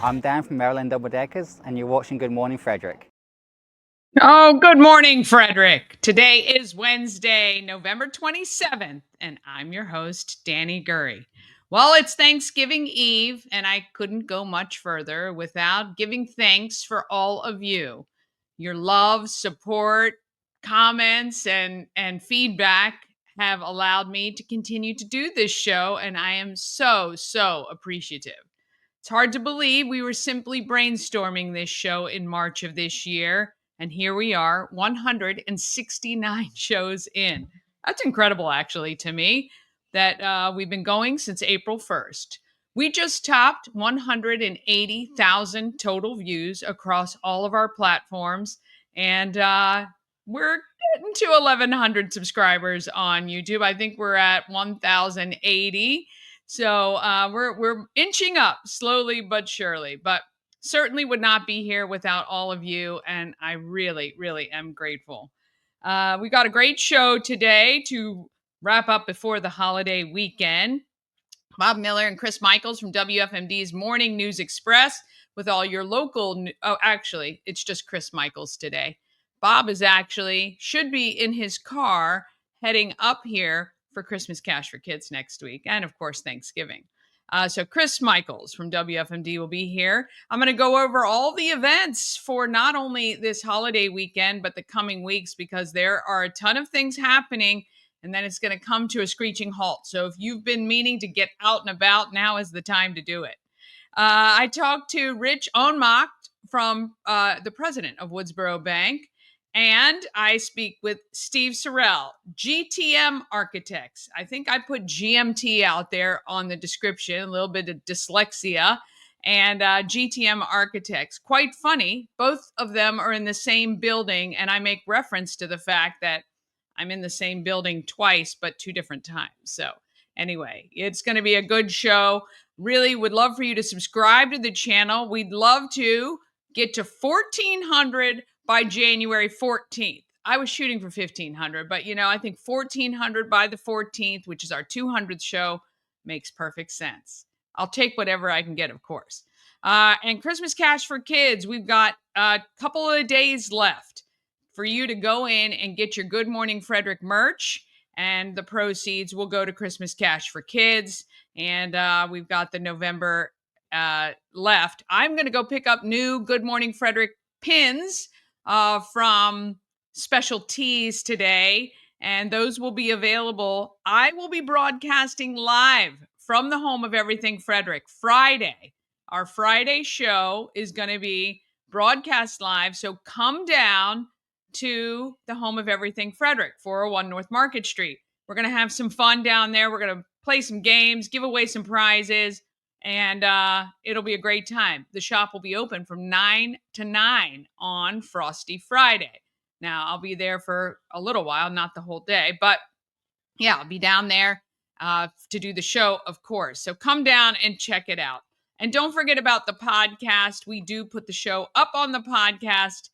I'm Dan from Maryland Double Deckers, and you're watching Good Morning Frederick. Oh, good morning, Frederick. Today is Wednesday, November 27th, and I'm your host, Danny Gurry. Well, it's Thanksgiving Eve, and I couldn't go much further without giving thanks for all of you. Your love, support, comments, and feedback have allowed me to continue to do this show, and I am so appreciative. It's hard to believe we were simply brainstorming this show in March of this year, and here we are, 169 shows in. That's incredible, actually, to me, that we've been going since April 1st. We just topped 180,000 total views across all of our platforms, and we're getting to 1,100 subscribers on YouTube. I think we're at 1,080. So we're inching up slowly but surely, but certainly would not be here without all of you, and I really am grateful. We got a great show today to wrap up before the holiday weekend. Bob Miller and Chris Michaels from WFMD's Morning News Express with all your local. Oh, actually, it's just Chris Michaels today. Bob is actually should be in his car heading up here for Christmas Cash for Kids next week, and of course Thanksgiving. So Chris Michaels from WFMD will be here. I'm going to go over all the events for not only this holiday weekend but the coming weeks because there are a ton of things happening and then it's going to come to a screeching halt. So if you've been meaning to get out and about, now is the time to do it. I talked to Rich Onmacht from the president of Woodsboro Bank, and I speak with Steve Sorrell, GTM Architects. I think I put GMT out there on the description, a little bit of dyslexia, and GTM Architects. Quite funny. Both of them are in the same building, and I make reference to the fact that I'm in the same building twice, but two different times. So, anyway, it's going to be a good show. Really would love for you to subscribe to the channel. We'd love to get to 1,400 by January 14th. I was shooting for 1,500, but I think 1,400 by the 14th, which is our 200th show, makes perfect sense. I'll take whatever I can get, of course. And Christmas Cash for Kids, we've got a couple of days left for you to go in and get your Good Morning Frederick merch, and the proceeds will go to Christmas Cash for Kids. And we've got the November left. I'm going to go pick up new Good Morning Frederick pins from Special Tees today, and those will be available. I will be broadcasting live from the home of Everything Frederick Friday. Our Friday show is going to be broadcast live, so come down to the home of Everything Frederick, 401 North Market Street. We're going to have some fun down there. We're going to play some games, give away some prizes, and it'll be a great time. The shop will be open from 9 to 9 on Frosty Friday. Now, I'll be there for a little while, not the whole day, but yeah, I'll be down there to do the show, of course. So come down and check it out. And don't forget about the podcast. We do put the show up on the podcast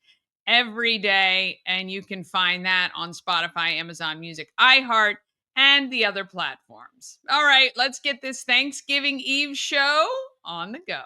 every day, and you can find that on Spotify, Amazon Music, iHeart, and the other platforms. All right, let's get this Thanksgiving Eve show on the go.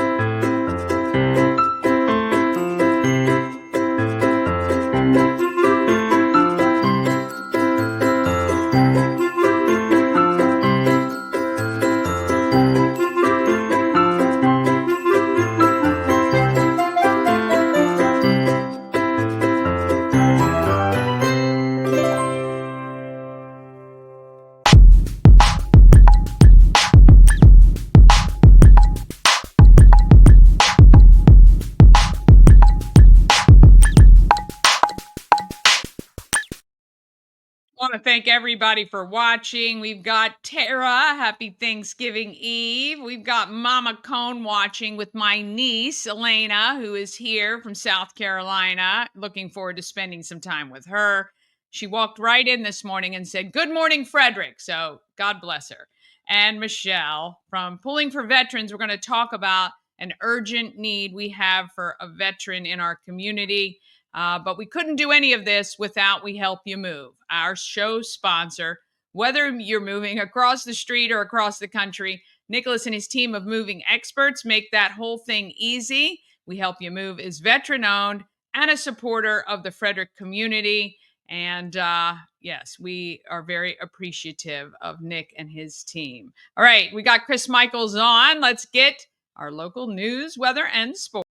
Want to thank everybody for watching. We've got Tara, happy Thanksgiving Eve. We've got Mama Cone watching with my niece, Elena, who is here from South Carolina. Looking forward to spending some time with her. She walked right in this morning and said, "Good morning, Frederick." So God bless her. And Michelle from Pulling for Veterans. We're going to talk about an urgent need we have for a veteran in our community. But we couldn't do any of this without We Help You Move, our show sponsor. Whether you're moving across the street or across the country, Nicholas and his team of moving experts make that whole thing easy. We Help You Move is veteran owned and a supporter of the Frederick community. And yes, we are very appreciative of Nick and his team. All right, we got Chris Michaels on. Let's get our local news, weather, and sports.